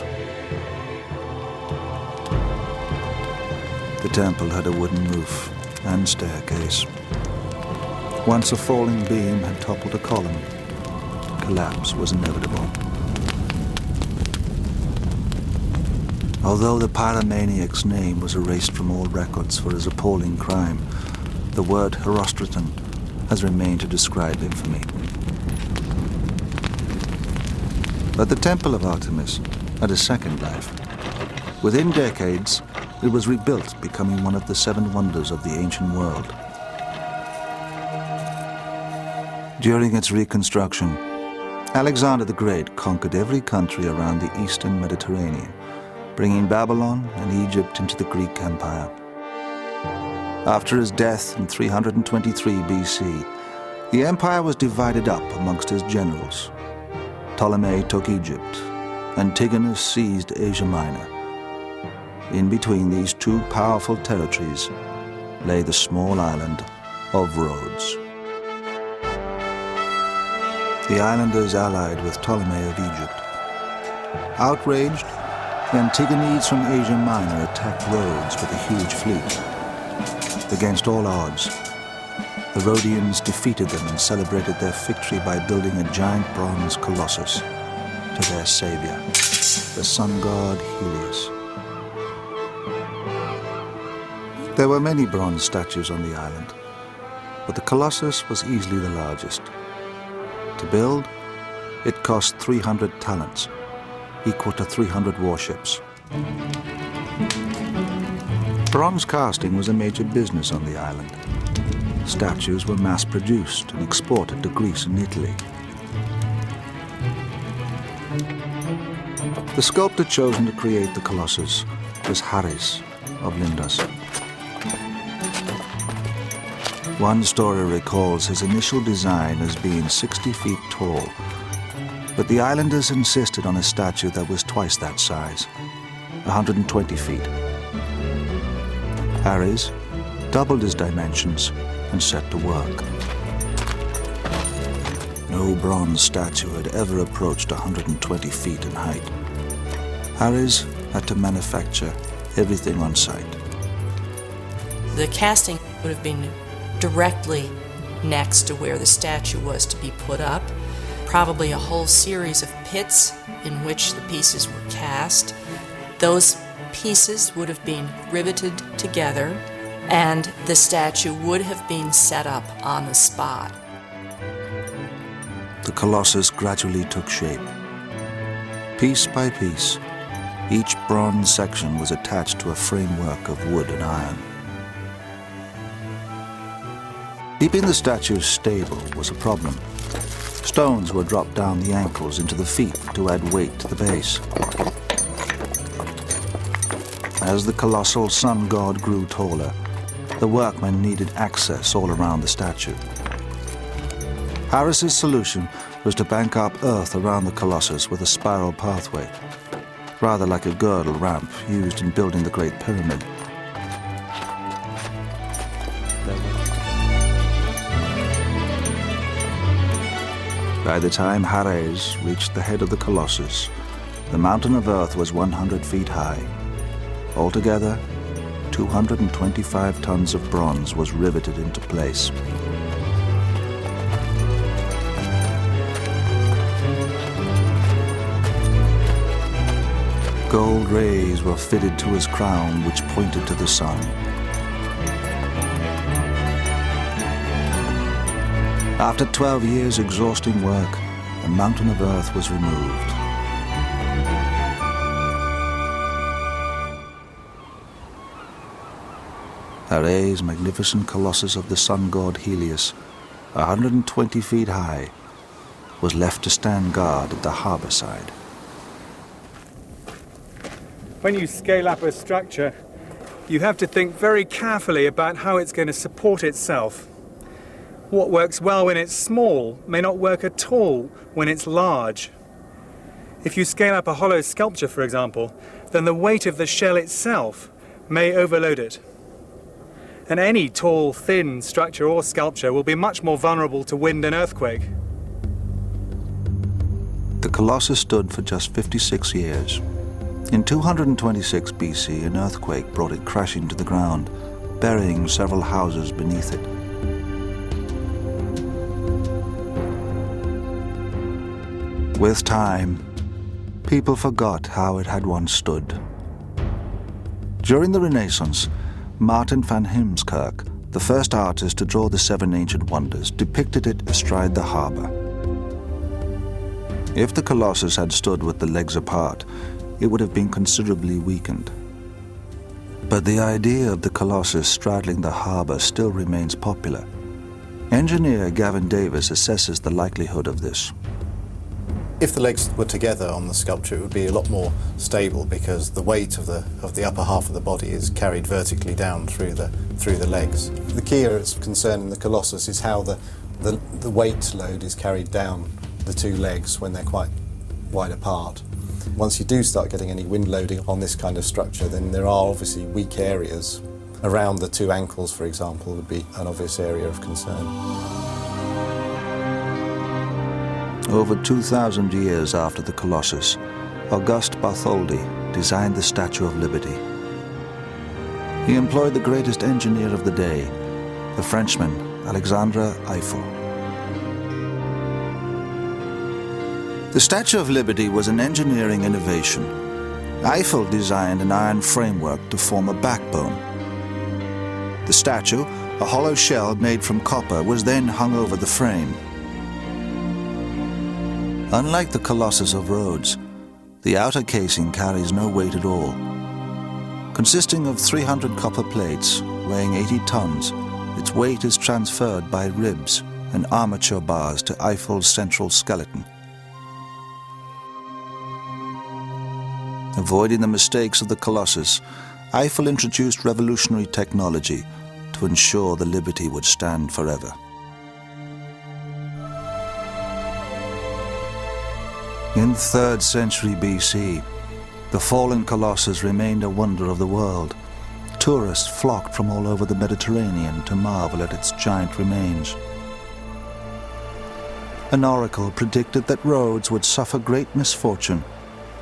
Speaker 1: The temple had a wooden roof and staircase. Once a falling beam had toppled a column, collapse was inevitable. Although the pyromaniac's name was erased from all records for his appalling crime, the word Herostraton has remained to describe infamy. But the Temple of Artemis had a second life. Within decades, it was rebuilt, becoming one of the 7 wonders of the ancient world. During its reconstruction, Alexander the Great conquered every country around the eastern Mediterranean, bringing Babylon and Egypt into the Greek Empire. After his death in 323 BC, the empire was divided up amongst his generals. Ptolemy took Egypt, Antigonus seized Asia Minor. In between these two powerful territories lay the small island of Rhodes. The islanders allied with Ptolemy of Egypt. Outraged, the Antigonedes from Asia Minor attacked Rhodes with a huge fleet. Against all odds, the Rhodians defeated them and celebrated their victory by building a giant bronze colossus to their savior, the sun god Helios. There were many bronze statues on the island, but the colossus was easily the largest. To build, it cost 300 talents, equal to 300 warships. Bronze casting was a major business on the island. Statues were mass-produced and exported to Greece and Italy. The sculptor chosen to create the colossus was Haris of Lindos. One story recalls his initial design as being 60 feet tall, but the islanders insisted on a statue that was twice that size, 120 feet. Haris doubled his dimensions and set to work. No bronze statue had ever approached 120 feet in height. Haris had to manufacture everything on site.
Speaker 9: The casting would have been directly next to where the statue was to be put up. Probably a whole series of pits in which the pieces were cast. Those pieces would have been riveted together, and the statue would have been set up on the spot.
Speaker 1: The colossus gradually took shape. Piece by piece, each bronze section was attached to a framework of wood and iron. Keeping the statue stable was a problem. Stones were dropped down the ankles into the feet to add weight to the base. As the colossal sun god grew taller, the workmen needed access all around the statue. Haris's solution was to bank up earth around the colossus with a spiral pathway, rather like a girdle ramp used in building the Great Pyramid. By the time Haris reached the head of the colossus, the mountain of earth was 100 feet high. Altogether, 225 tons of bronze was riveted into place. Gold rays were fitted to his crown, which pointed to the sun. After 12 years' exhausting work, the mountain of earth was removed. Haris' magnificent colossus of the sun god Helios, 120 feet high, was left to stand guard at the harbor side.
Speaker 5: When you scale up a structure, you have to think very carefully about how it's going to support itself. What works well when it's small may not work at all when it's large. If you scale up a hollow sculpture, for example, then the weight of the shell itself may overload it. And any tall, thin structure or sculpture will be much more vulnerable to wind and earthquake.
Speaker 1: The colossus stood for just 56 years. In 226 BC, an earthquake brought it crashing to the ground, burying several houses beneath it. With time, people forgot how it had once stood. During the Renaissance, Martin van Heemskerk, the first artist to draw the seven ancient wonders, depicted it astride the harbor. If the colossus had stood with the legs apart, it would have been considerably weakened. But the idea of the colossus straddling the harbor still remains popular. Engineer Gavin Davis assesses the likelihood of this.
Speaker 10: If the legs were together on the sculpture, it would be a lot more stable because the weight of the upper half of the body is carried vertically down through the legs. The key area that's concerned in the Colossus is how the weight load is carried down the two legs when they're quite wide apart. Once you do start getting any wind loading on this kind of structure, then there are obviously weak areas. Around the two ankles, for example, would be an obvious area of concern.
Speaker 1: Over 2,000 years after the Colossus, Auguste Bartholdi designed the Statue of Liberty. He employed the greatest engineer of the day, the Frenchman Alexandre Eiffel. The Statue of Liberty was an engineering innovation. Eiffel designed an iron framework to form a backbone. The statue, a hollow shell made from copper, was then hung over the frame. Unlike the Colossus of Rhodes, the outer casing carries no weight at all. Consisting of 300 copper plates weighing 80 tons, its weight is transferred by ribs and armature bars to Eiffel's central skeleton. Avoiding the mistakes of the Colossus, Eiffel introduced revolutionary technology to ensure the Liberty would stand forever. In the 3rd century BC, the fallen Colossus remained a wonder of the world. Tourists flocked from all over the Mediterranean to marvel at its giant remains. An oracle predicted that Rhodes would suffer great misfortune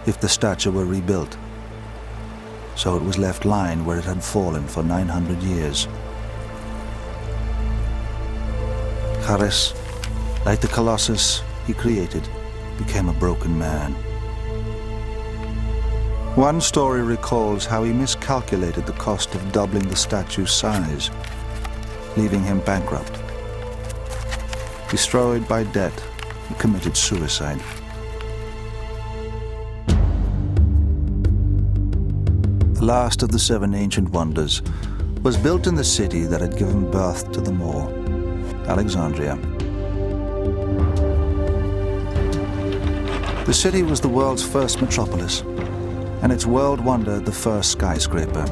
Speaker 1: if the statue were rebuilt. So it was left lying where it had fallen for 900 years. Chares, like the Colossus he created, became a broken man. One story recalls how he miscalculated the cost of doubling the statue's size, leaving him bankrupt. Destroyed by debt, he committed suicide. The last of the 7 ancient wonders was built in the city that had given birth to them all, Alexandria. The city was the world's first metropolis, and its world wonder the first skyscraper.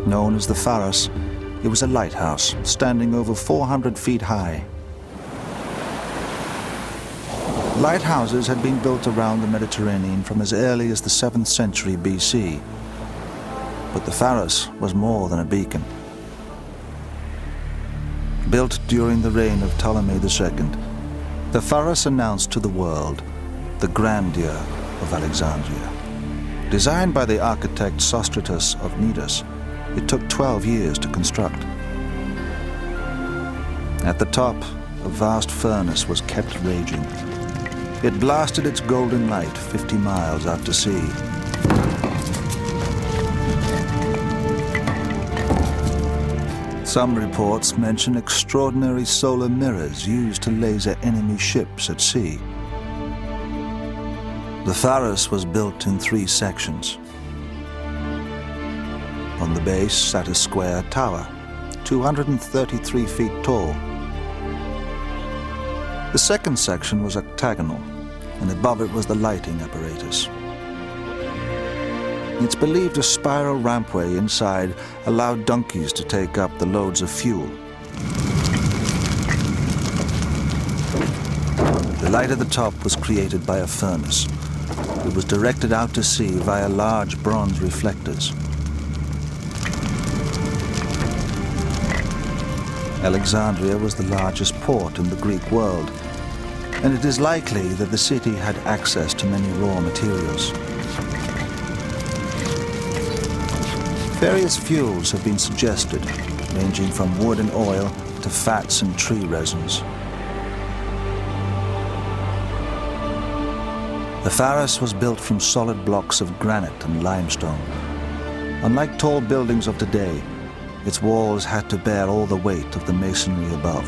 Speaker 1: Known as the Pharos, it was a lighthouse standing over 400 feet high. Lighthouses had been built around the Mediterranean from as early as the 7th century BC. But the Pharos was more than a beacon. Built during the reign of Ptolemy II, the Pharos announced to the world the grandeur of Alexandria. Designed by the architect Sostratus of Cnidus, it took 12 years to construct. At the top, a vast furnace was kept raging. It blasted its golden light 50 miles out to sea. Some reports mention extraordinary solar mirrors used to laser enemy ships at sea. The Pharos was built in 3 sections. On the base sat a square tower, 233 feet tall. The second section was octagonal, and above it was the lighting apparatus. It's believed a spiral rampway inside allowed donkeys to take up the loads of fuel. The light at the top was created by a furnace. It was directed out to sea via large bronze reflectors. Alexandria was the largest port in the Greek world, and it is likely that the city had access to many raw materials. Various fuels have been suggested, ranging from wood and oil to fats and tree resins. The Pharos was built from solid blocks of granite and limestone. Unlike tall buildings of today, its walls had to bear all the weight of the masonry above.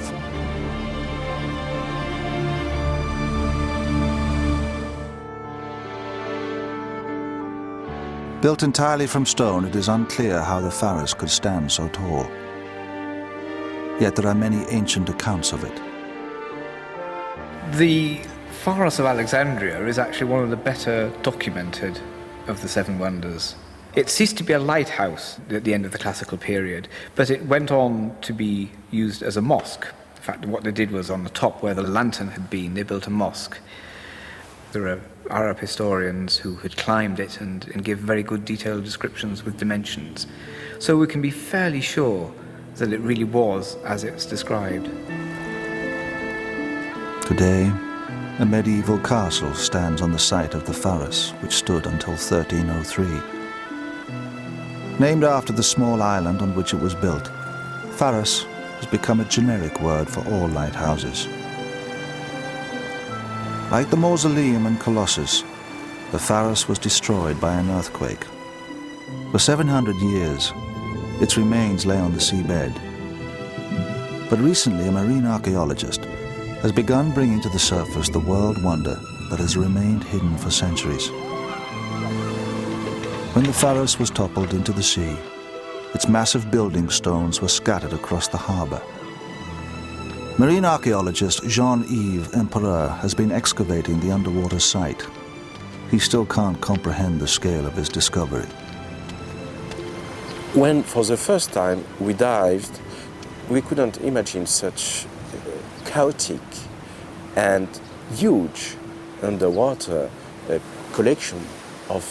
Speaker 1: Built entirely from stone, it is unclear how the Pharos could stand so tall. Yet there are many ancient accounts of it.
Speaker 2: The Pharos of Alexandria is actually one of the better documented of the Seven Wonders. It ceased to be a lighthouse at the end of the classical period, but it went on to be used as a mosque. In fact, what they did was on the top where the lantern had been, they built a mosque. There are Arab historians who had climbed it and give very good detailed descriptions with dimensions. So we can be fairly sure that it really was as it's described.
Speaker 1: Today, a medieval castle stands on the site of the Pharos, which stood until 1303. Named after the small island on which it was built, Pharos has become a generic word for all lighthouses. Like the Mausoleum and Colossus, the Pharos was destroyed by an earthquake. For 700 years, its remains lay on the seabed. But recently, a marine archaeologist has begun bringing to the surface the world wonder that has remained hidden for centuries. When the Pharos was toppled into the sea, its massive building stones were scattered across the harbor. Marine archaeologist Jean-Yves Empereur has been excavating the underwater site. He still can't comprehend the scale of his discovery.
Speaker 11: When for the first time we dived, we couldn't imagine such chaotic and huge underwater collection of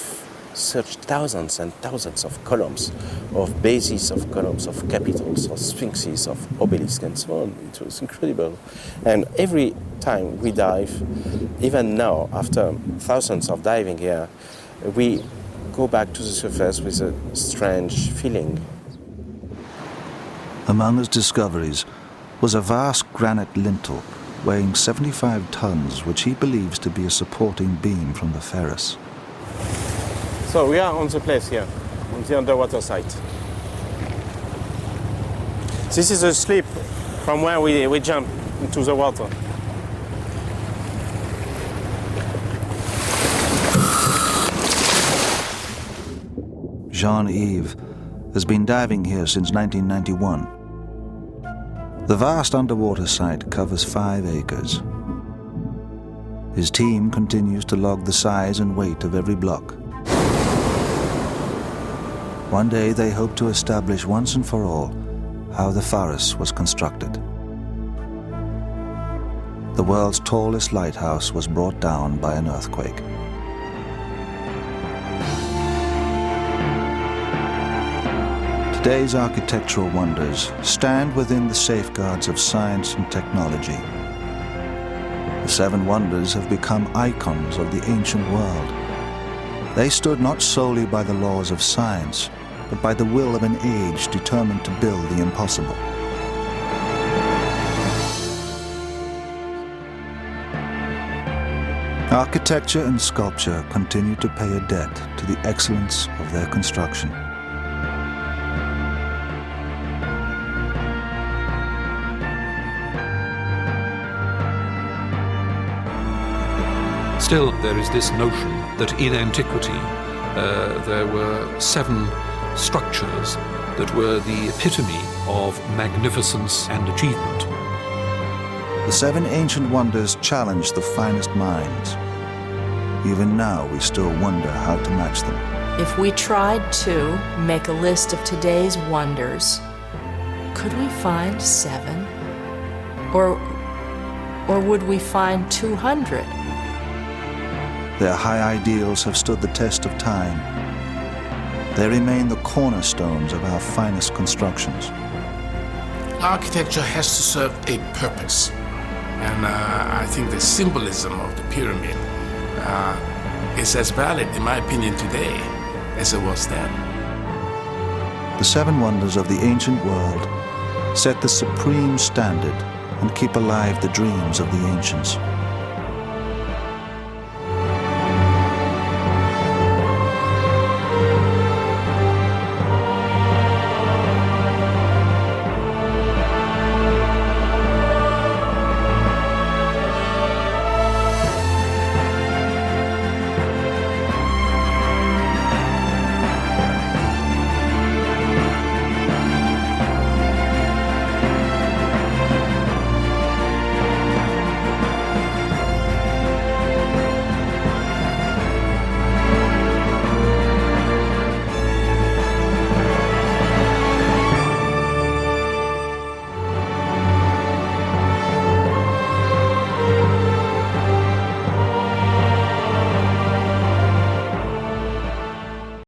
Speaker 11: such thousands and thousands of columns, of bases of columns, of capitals, of sphinxes, of obelisks, and so on. It was incredible. And every time we dive, even now, after thousands of diving here, we go back to the surface with a strange feeling.
Speaker 1: Among his discoveries was a vast granite lintel weighing 75 tons, which he believes to be a supporting beam from the Pharos.
Speaker 11: So we are on the place here, on the underwater site. This is a slip from where we jump into the water.
Speaker 1: Jean-Yves has been diving here since 1991. The vast underwater site covers 5 acres. His team continues to log the size and weight of every block. One day they hope to establish once and for all how the Pharos was constructed. The world's tallest lighthouse was brought down by an earthquake. Today's architectural wonders stand within the safeguards of science and technology. The 7 wonders have become icons of the ancient world. They stood not solely by the laws of science, but by the will of an age determined to build the impossible. Architecture and sculpture continue to pay a debt to the excellence of their construction.
Speaker 12: Still, there is this notion that in antiquity there were 7 structures that were the epitome of magnificence and achievement.
Speaker 1: The 7 ancient wonders challenge the finest minds. Even now, we still wonder how to match them.
Speaker 9: If we tried to make a list of today's wonders, could we find 7? Or would we find 200?
Speaker 1: Their high ideals have stood the test of time. They remain the cornerstones of our finest constructions.
Speaker 4: Architecture has to serve a purpose. And I think the symbolism of the pyramid is as valid, in my opinion, today as it was then.
Speaker 1: The 7 wonders of the ancient world set the supreme standard and keep alive the dreams of the ancients.